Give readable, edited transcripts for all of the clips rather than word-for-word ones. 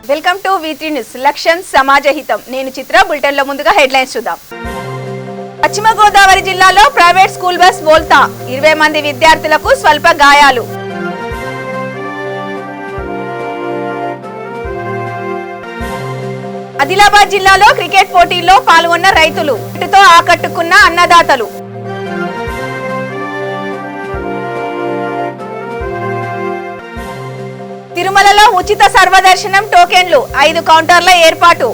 Welcome to V3 news. లక్ష్యం సమాజహితం. నేను చిత్ర. బులెటిన్లో ముందుగా హెడ్లైన్స్ చూద్దాం. పశ్చిమ గోదావరి జిల్లాలో ప్రైవేట్ స్కూల్ బస్ బోల్తా, 20 మంది విద్యార్థులకు స్వల్ప గాయాలు. ఆదిలాబాద్ జిల్లాలో క్రికెట్ పోటీల్లో పాల్గొన్న రైతులు, ఇటుతో ఆకట్టుకున్న అన్నదాతలు. తిరుమలలో ఉచిత సర్వదర్శనం టోకెన్లు, 5 కౌంటర్ల ఏర్పాటు.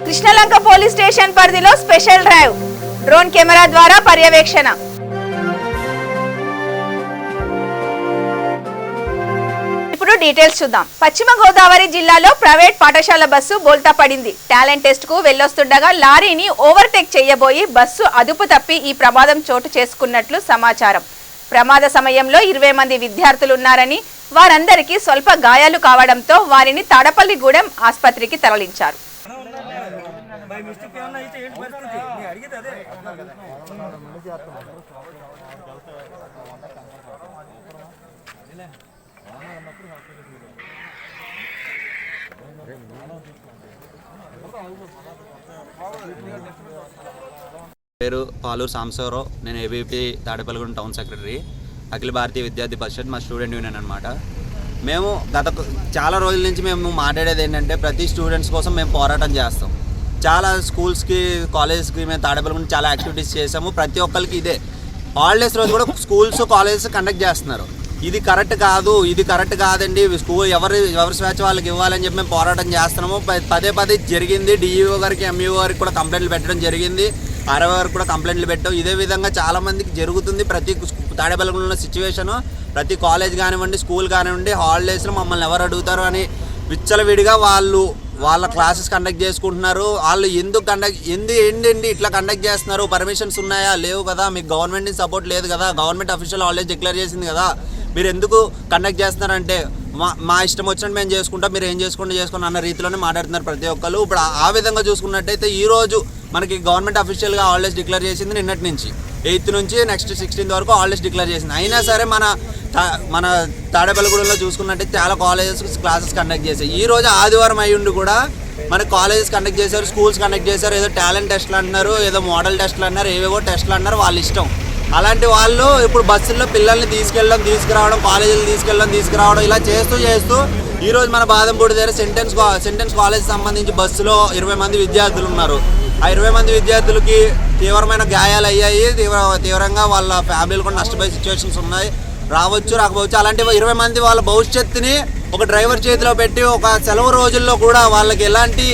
కృష్ణలంక పోలీస్ స్టేషన్ పరిధిలో స్పెషల్ డ్రైవ్, డ్రోన్ కెమెరా ద్వారా పర్యవేక్షణ. ఇప్పుడు డీటెయిల్స్ చూద్దాం. పశ్చిమ గోదావరి జిల్లాలో ప్రైవేట్ పాఠశాల బస్సు బోల్తా పడింది. టాలెంట్ టెస్ట్ కు వెళ్లొస్తుండగా లారీని ఓవర్టేక్ చేయబోయి బస్సు అదుపు తప్పి ఈ ప్రమాదం చోటు చేసుకున్నట్లు సమాచారం. ప్రమాద సమయంలో 20 మంది విద్యార్థులు ఉన్నారని, వారందరికీ స్వల్ప గాయాలు కావడంతో వారిని తాడపల్లిగూడెం ఆసుపత్రికి తరలించారు. పేరు పాలూరు సాంబశివరావు. నేను ఏబీపీ తాడేపల్లిగూడెం టౌన్ సెక్రటరీ, అఖిల భారతీయ విద్యార్థి పరిషత్, మా స్టూడెంట్ యూనియన్ అనమాట. మేము చాలా రోజుల నుంచి మేము మాట్లాడేది ఏంటంటే, ప్రతి స్టూడెంట్స్ కోసం మేము పోరాటం చేస్తాం. చాలా స్కూల్స్కి, కాలేజెస్కి మేము తాడేపల్లిగూడెం చాలా యాక్టివిటీస్ చేసాము. ప్రతి ఒక్కరికి ఇదే హాలిడేస్ రోజు కూడా స్కూల్స్, కాలేజెస్ కండక్ట్ చేస్తున్నారు. ఇది కరెక్ట్ కాదు, ఇది కరెక్ట్ కాదండి, స్కూల్ ఎవరి స్వేచ్ఛ వాళ్ళకి ఇవ్వాలని చెప్పి మేము పోరాటం చేస్తున్నాము. పదే జరిగింది. డిఈఓ గారికి, ఎంఈఓ గారికి కూడా కంప్లైంట్లు పెట్టడం జరిగింది. ఆర్ఓ గారికి కూడా కంప్లైంట్లు పెట్టాం. ఇదే విధంగా చాలామందికి జరుగుతుంది. ప్రతి తాడేపల్లిగూడెంలో సిచ్యువేషను, ప్రతి కాలేజ్ కానివ్వండి, స్కూల్ కానివ్వండి, హాలిడేస్లో మమ్మల్ని ఎవరు అడుగుతారు అని విచ్చలవిడిగా వాళ్ళ క్లాసెస్ కండక్ట్ చేసుకుంటున్నారు. వాళ్ళు ఏంటండి ఇట్లా కండక్ట్ చేస్తున్నారు? పర్మిషన్స్ ఉన్నాయా? లేవు కదా. మీకు గవర్నమెంట్ నుంచి సపోర్ట్ లేదు కదా. గవర్నమెంట్ అఫీషియల్ హాలిడేస్ డిక్లేర్ చేసింది కదా. మీరు ఎందుకు కండక్ట్ చేస్తున్నారంటే, మా ఇష్టం వచ్చినట్టు మేము చేసుకుంటాం, మీరు ఏం చేసుకోండి అన్న రీతిలోనే మాట్లాడుతున్నారు ప్రతి ఒక్కరు. ఇప్పుడు ఆ విధంగా చూసుకున్నట్టయితే ఈరోజు మనకి గవర్నమెంట్ అఫీషియల్గా హాలిడేస్ డిక్లేర్ చేసింది. నిన్నటి నుంచి 8th నుంచి నెక్స్ట్ 16th వరకు హాలిడేస్ డిక్లేర్ చేసింది. అయినా సరే మన తాడేపల్లిగూడెంలో చూసుకున్నట్టయితే చాలా కాలేజెస్ క్లాసెస్ కండక్ట్ చేశాయి. ఈ రోజు ఆదివారం అయ్యుండి కూడా మన కాలేజెస్ కండక్ట్ చేశారు, స్కూల్స్ కండక్ట్ చేశారు. ఏదో టాలెంట్ టెస్ట్లు అంటున్నారు, ఏదో మోడల్ టెస్ట్లు అన్నారు, ఏవేవో టెస్ట్లు అన్నారు. వాళ్ళ ఇష్టం. అలాంటి వాళ్ళు ఇప్పుడు బస్సుల్లో పిల్లల్ని తీసుకురావడం, కాలేజీలు తీసుకురావడం ఇలా చేస్తూ ఈరోజు మన బాదంపూడి దగ్గర సెంటెన్స్ కాలేజ్ సంబంధించి బస్సులో 20 మంది విద్యార్థులు ఉన్నారు. ఆ 20 మంది విద్యార్థులకి తీవ్రమైన గాయాలు అయ్యాయి. తీవ్రంగా వాళ్ళ ఫ్యామిలీలు కూడా నష్టపోయే సిచ్యువేషన్స్ ఉన్నాయి. రాకపోవచ్చు. అలాంటి 20 మంది వాళ్ళ భవిష్యత్తుని ఒక డ్రైవర్ చేతిలో పెట్టి, ఒక సెలవు రోజుల్లో కూడా వాళ్ళకి ఎలాంటి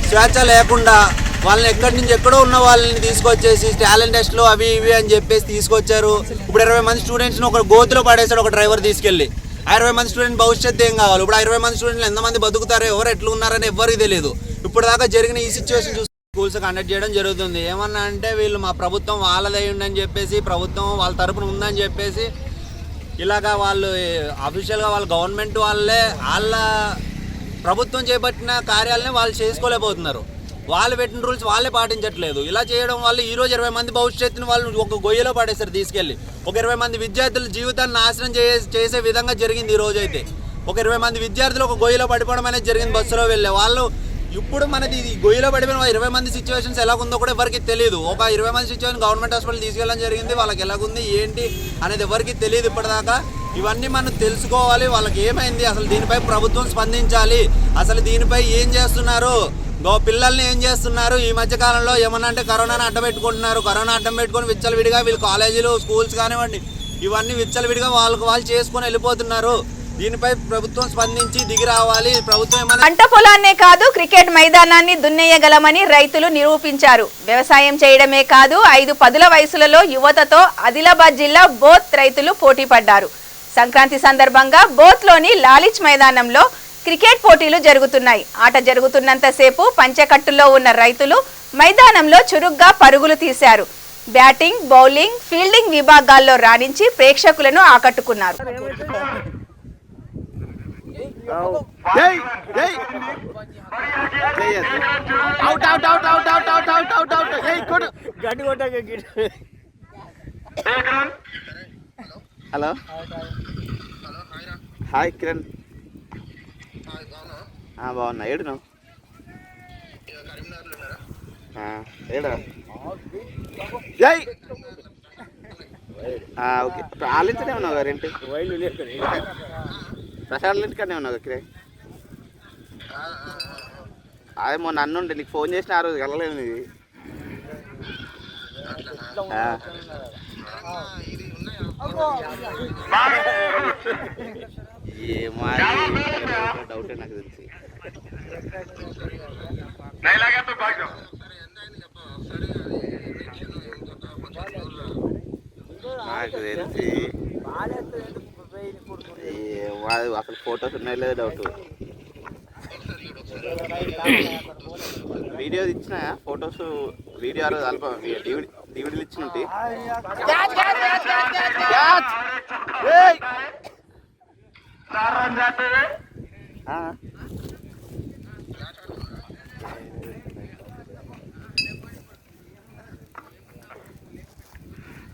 స్వేచ్ఛ లేకుండా వాళ్ళని ఎక్కడి నుంచి ఎక్కడో ఉన్న వాళ్ళని తీసుకొచ్చేసి టాలెంట్ టెస్ట్లు అవి ఇవి అని చెప్పేసి తీసుకొచ్చారు. ఇప్పుడు 20 మంది స్టూడెంట్స్ని ఒక గోతులో పడేశాడు ఒక డ్రైవర్ తీసుకెళ్ళి. ఆ 20 మంది స్టూడెంట్ భవిష్యత్తు ఏం కావాలి? ఇప్పుడు ఆ 20 మంది స్టూడెంట్లు ఎంతమంది బతుకుతారో, ఎవరు ఎట్లా ఉన్నారని ఎవరికి తెలియదు. ఇప్పుడు దాకా జరిగిన ఈ సిచ్యువేషన్ చూసి స్కూల్స్ కండక్ట్ చేయడం జరుగుతుంది. ఏమన్నా అంటే వీళ్ళు మా ప్రభుత్వం వాళ్ళదై ఉందని చెప్పేసి, ప్రభుత్వం వాళ్ళ తరపున ఉందని చెప్పేసి ఇలాగా వాళ్ళు అఫీషియల్గా వాళ్ళ గవర్నమెంట్ వాళ్ళ ప్రభుత్వం చేపట్టిన కార్యాలని వాళ్ళు చేసుకోలేకపోతున్నారు. వాళ్ళు పెట్టిన రూల్స్ వాళ్ళే పాటించట్లేదు. ఇలా చేయడం వల్ల ఈరోజు 20 మంది భవిష్యత్తుని వాళ్ళు ఒక గొయ్యలో పడేస్తారు తీసుకెళ్ళి. ఒక 20 మంది విద్యార్థుల జీవితాన్ని నాశనం చేసే విధంగా జరిగింది. ఈ రోజు అయితే ఒక 20 మంది విద్యార్థులు ఒక గొయ్యలో పడిపోవడం అనేది జరిగింది. బస్సులో వెళ్ళే వాళ్ళు ఇప్పుడు మనది గొయ్యలో పడిపోయిన 20 మంది సిచ్యువేషన్స్ ఎలాగుందో కూడా ఎవరికి తెలియదు. ఒక 20 మంది సిచ్యువేషన్ గవర్నమెంట్ హాస్పిటల్ తీసుకెళ్ళడం జరిగింది. వాళ్ళకి ఎలాగుంది ఏంటి అనేది ఎవరికి తెలియదు ఇప్పటిదాకా. ఇవన్నీ మనం తెలుసుకోవాలి. వాళ్ళకి ఏమైంది, అసలు దీనిపై ప్రభుత్వం స్పందించాలి. అసలు దీనిపై ఏం చేస్తున్నారు, పిల్లల్ని ఏం చేస్తున్నారు? ఈ మధ్య కాలంలో ఏమన్నా అంటే కరోనాను అడ్డం పెట్టుకొని విచ్చలవిడిగా వీళ్ళు కాలేజీలు, స్కూల్స్ కానివ్వండి, ఇవన్నీ విచ్చలవిడిగా వాళ్ళు చేసుకొని వెళ్ళిపోతున్నారు. దీనిపై ప్రభుత్వం స్పందించి దిగి రావాలి. ప్రభుత్వం పంట పొలాన్నే కాదు, క్రికెట్ మైదానాన్ని దున్నేయగలమని రైతులు నిరూపించారు. వ్యవసాయం చేయడమే కాదు, 5 పదుల వయసులలో యువతతో ఆదిలాబాద్ జిల్లా బోత్ రైతులు పోటీ పడ్డారు. సంక్రాంతి సందర్భంగా బోత్లోని లాలిచ్ మైదానంలో క్రికెట్ పోటీలు జరుగుతున్నాయి. ఆట జరుగుతున్నంతసేపు పంచెకట్టులో ఉన్న రైతులు మైదానంలో చురుగ్గా పరుగులు తీశారు. బ్యాటింగ్, బౌలింగ్, ఫీల్డింగ్ విభాగాల్లో రాణించి ప్రేక్షకులను ఆకట్టుకున్నారు. Hello hi Kiran. బాగున్నా. ఏడు నువ్వు? ఏడా జై. ఓకే. వాళ్ళింటనే ఉన్నావు కదా రెంట్? ప్రసాద్ ఇంటికనే ఉన్నావు కదా కిరణ్? అదే మొన్న అన్నుండే నీకు ఫోన్ చేసిన ఆ రోజు కలలేదు నీది. డౌటే నాకు తెలిసి. నాకు తెలిసి అసలు ఫొటోస్ ఉన్నాయి లేదా డౌట్. వీడియో ఇచ్చిన ఫొటోస్ వీడియో ఆ రోజు అల్ప డివిడీలు ఇచ్చినట్టు.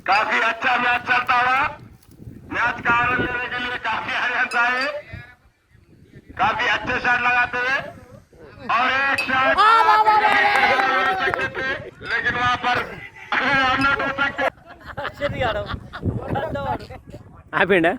काफी अच्छा मैच चलता हुआ, मैच का आनंद लेने के लिए काफी हरियाणा है, काफी अच्छे शॉट लगाते हुए और एक शॉट लेकिन वहां पर नॉट हो सकते. అయిపోయిందా?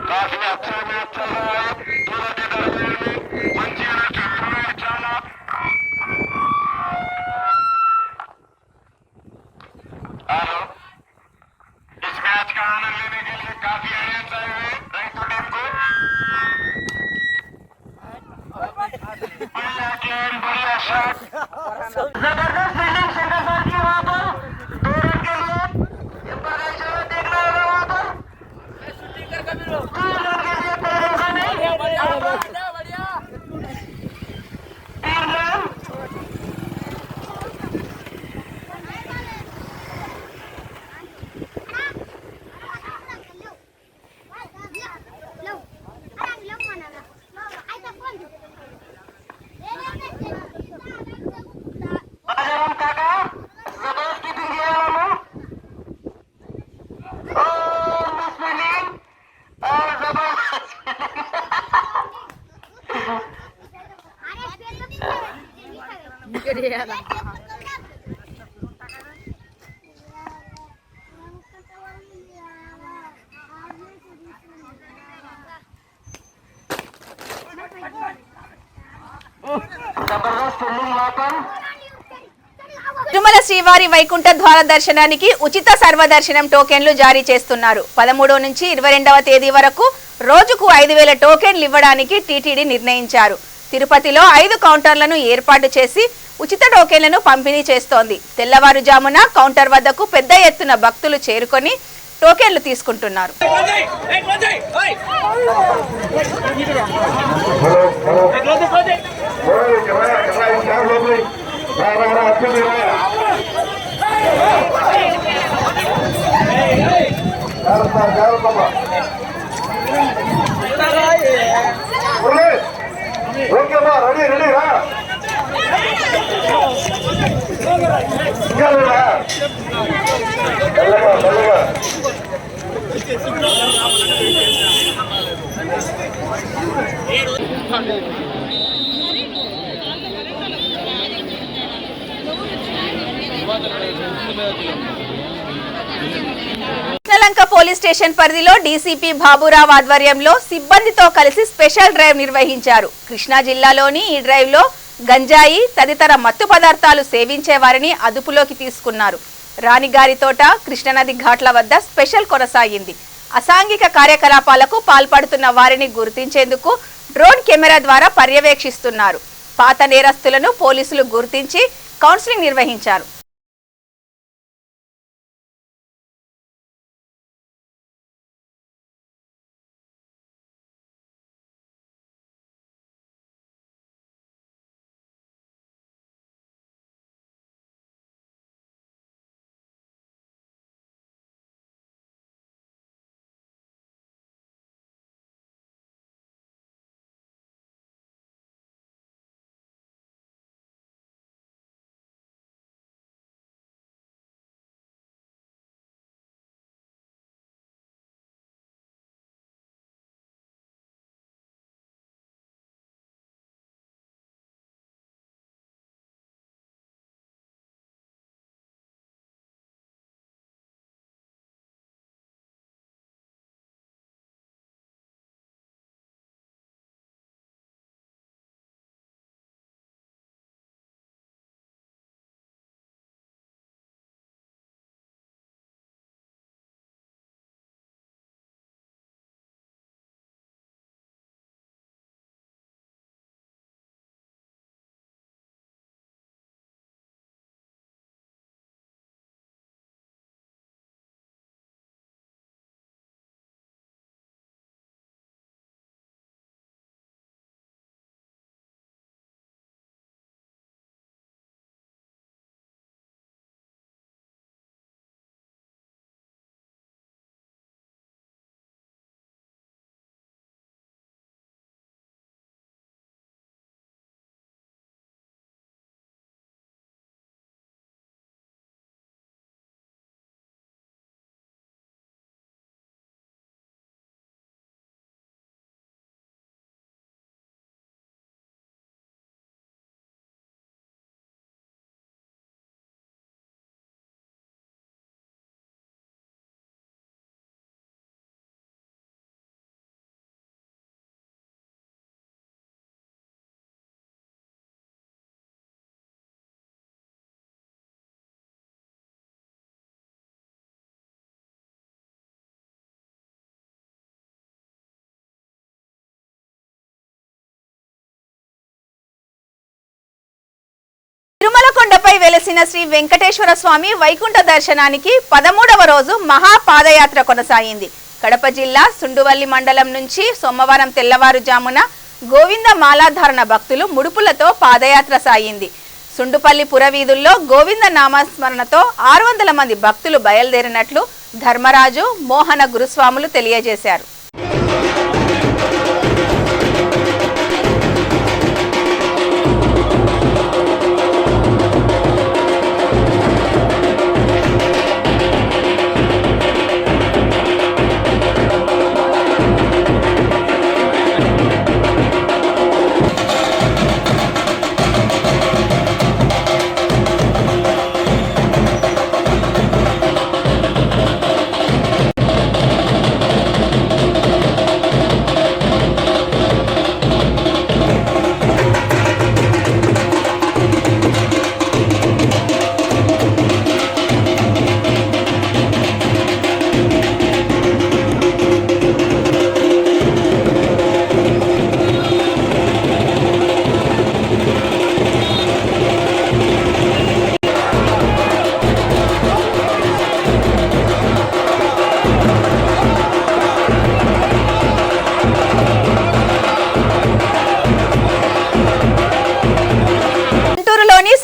काफी अच्छा मैच चल रहा है, दोनों के दरमियान में मंची चला. हेलो, इस मैच का आनंद लेने के लिए काफी अहम आए हुए रईतू टीम को बढ़िया गेम, बढ़िया शॉट, जबरदस्त फील्डिंग सिंगर सर की वहां पर 2 रन के लिए देखना होगा वहां पर. తిరుమల శ్రీవారి వైకుంఠ ద్వార దర్శనానికి ఉచిత సర్వదర్శనం టోకెన్లు జారీ చేస్తున్నారు. 13 నుంచి 22వ తేదీ వరకు రోజుకు 5000 టోకెన్లు ఇవ్వడానికి టీటీడీ నిర్ణయించారు. తిరుపతిలో 5 కౌంటర్లను ఏర్పాటు చేసి ఉచిత టోకెన్లను పంపిణీ చేస్తోంది. తెల్లవారుజామున కౌంటర్ వద్దకు పెద్ద ఎత్తున భక్తులు చేరుకొని టోకెన్లు తీసుకుంటున్నారు. కృష్ణలంక పోలీస్ స్టేషన్ పరిధిలో డీసీపీ బాబురావు ఆధ్వర్యంలో సిబ్బందితో కలిసి స్పెషల్ డ్రైవ్ నిర్వహించారు. కృష్ణా జిల్లాలోని ఈ డ్రైవ్ లో గంజాయి తదితర మత్తు పదార్థాలు సేవించే వారిని అదుపులోకి తీసుకున్నారు. రాణిగారితోట, కృష్ణానది ఘాట్ల వద్ద స్పెషల్ కొనసాగింది. అసాంఘిక కార్యకలాపాలకు పాల్పడుతున్న వారిని గుర్తించేందుకు డ్రోన్ కెమెరా ద్వారా పర్యవేక్షిస్తున్నారు. పాత నేరస్తులను పోలీసులు గుర్తించి కౌన్సిలింగ్ నిర్వహించారు. తిరుమలకొండపై వెలసిన శ్రీ వెంకటేశ్వర స్వామి వైకుంఠ దర్శనానికి 13వ రోజు మహా పాదయాత్ర కొనసాగింది. కడప జిల్లా సుండువల్లి మండలం నుంచి సోమవారం తెల్లవారుజామున గోవింద మాలాధారణ భక్తులు ముడుపులతో పాదయాత్ర సాగింది. సుండుపల్లి పురవీధుల్లో గోవింద నామస్మరణతో 600 మంది భక్తులు బయలుదేరినట్లు ధర్మరాజు, మోహన గురుస్వాములు తెలియజేశారు.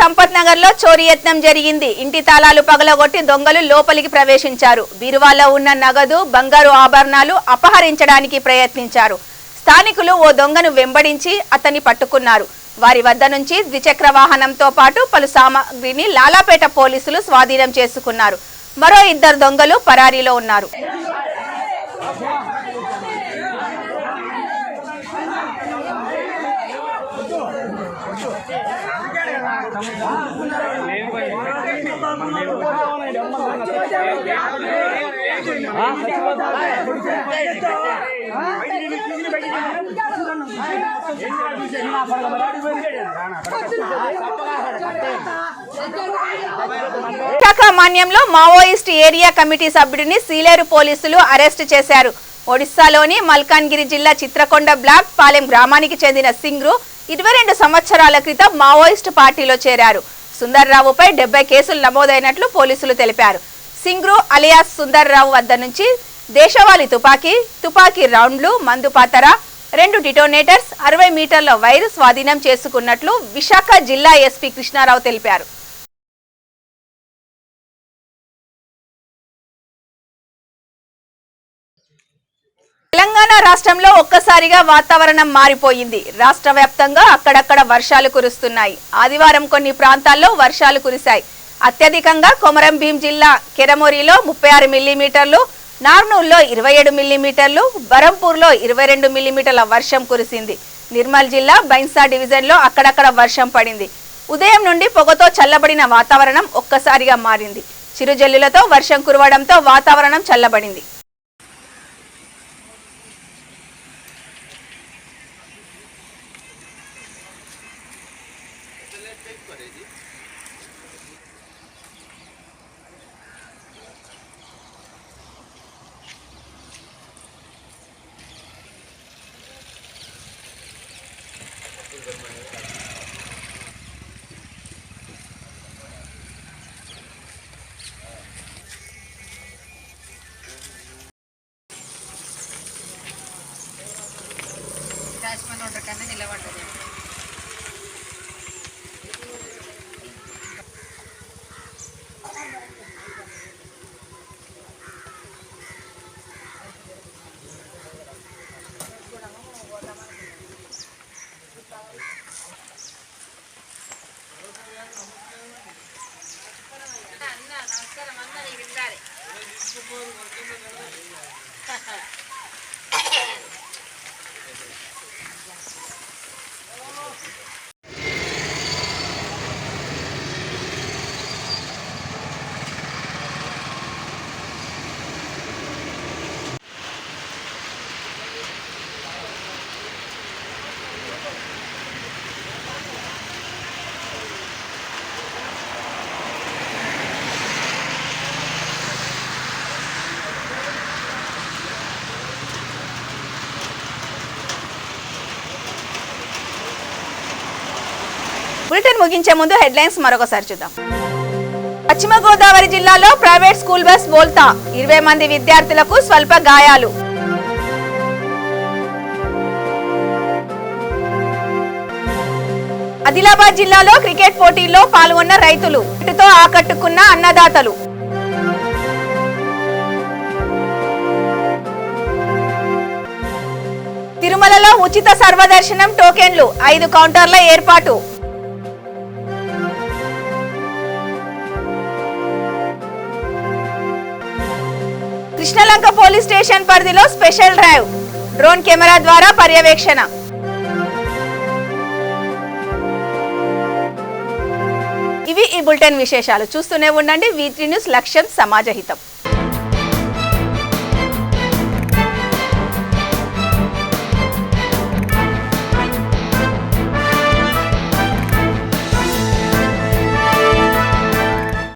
సంపత్ నగర్ లో చోరీ యత్నం జరిగింది. ఇంటి తాళాలు పగలగొట్టి దొంగలు లోపలికి ప్రవేశించారు. బీరువాలో ఉన్న నగదు, బంగారు ఆభరణాలు అపహరించడానికి ప్రయత్నించారు. స్థానికులు ఓ దొంగను వెంబడించి అతన్ని పట్టుకున్నారు. వారి వద్ద నుంచి ద్విచక్ర వాహనంతో పాటు పలు సామాగ్రిని లాలాపేట పోలీసులు స్వాధీనం చేసుకున్నారు. మరో 2 దొంగలు పరారీలో ఉన్నారు. విశాఖ మాన్యంలో మావోయిస్ట్ ఏరియా కమిటీ సభ్యుడిని సీలేరు పోలీసులు అరెస్టు చేశారు. ఒడిశాలోని మల్కాన్గిరి జిల్లా చిత్రకొండ బ్లాక్ పాలెం గ్రామానికి చెందిన సింగ్రు 22 సంవత్సరాల క్రితం మావోయిస్ట్ పార్టీలో చేరారు. సుందర్రావుపై 70 కేసులు నమోదైనట్లు పోలీసులు తెలిపారు. సింగ్రు అలియాస్ సుందర్రావు వద్ద నుంచి దేశవాళీ తుపాకీ రౌండ్లు, మందు పాతర, 2 డిటోనేటర్స్, 60 మీటర్ల వైర్ స్వాధీనం చేసుకున్నట్లు విశాఖ జిల్లా ఎస్పీ కృష్ణారావు తెలిపారు. తెలంగాణ రాష్ట్రంలో ఒక్కసారిగా వాతావరణం మారిపోయింది. రాష్ట్ర వ్యాప్తంగా అక్కడక్కడ వర్షాలు కురుస్తున్నాయి. ఆదివారం కొన్ని ప్రాంతాల్లో వర్షాలు కురిశాయి. అత్యధికంగా కొమరం భీం జిల్లా కెరమోరిలో 36 మిల్లీమీటర్లు, నార్నూల్లో 27 మిల్లీమీటర్లు, బరంపూర్లో 22 మిల్లీమీటర్ల వర్షం కురిసింది. నిర్మల్ జిల్లా బైన్సా డివిజన్లో అక్కడక్కడ వర్షం పడింది. ఉదయం నుండి పొగతో చల్లబడిన వాతావరణం ఒక్కసారిగా మారింది. చిరుజల్లులతో వర్షం కురవడంతో వాతావరణం చల్లబడింది. బులెటిన్ ముగించే ముందు హెడ్లైన్స్ మరొకసారి చూద్దాం. పశ్చిమ గోదావరి జిల్లాలో ప్రైవేట్ స్కూల్ బస్ బోల్తా, 20 మంది విద్యార్థులకు స్వల్ప గాయాలు. ఆదిలాబాద్ జిల్లాలో క్రికెట్ పోటీల్లో పాల్గొన్న రైతులు, వీటితో ఆకట్టుకున్న అన్నదాతలు. తిరుమలలో ఉచిత సర్వదర్శనం టోకెన్లు, 5 కౌంటర్ల ఏర్పాటు. కృష్ణలంక పోలీస్ స్టేషన్ పరిధిలో స్పెషల్ డ్రైవ్, డ్రోన్ కెమెరా ద్వారా పర్యవేక్షణ. ఇవి ఈ బులెటిన్ విశేషాలు. చూస్తూనే ఉండండి V3 న్యూస్, లక్ష్యం సమాజహితం.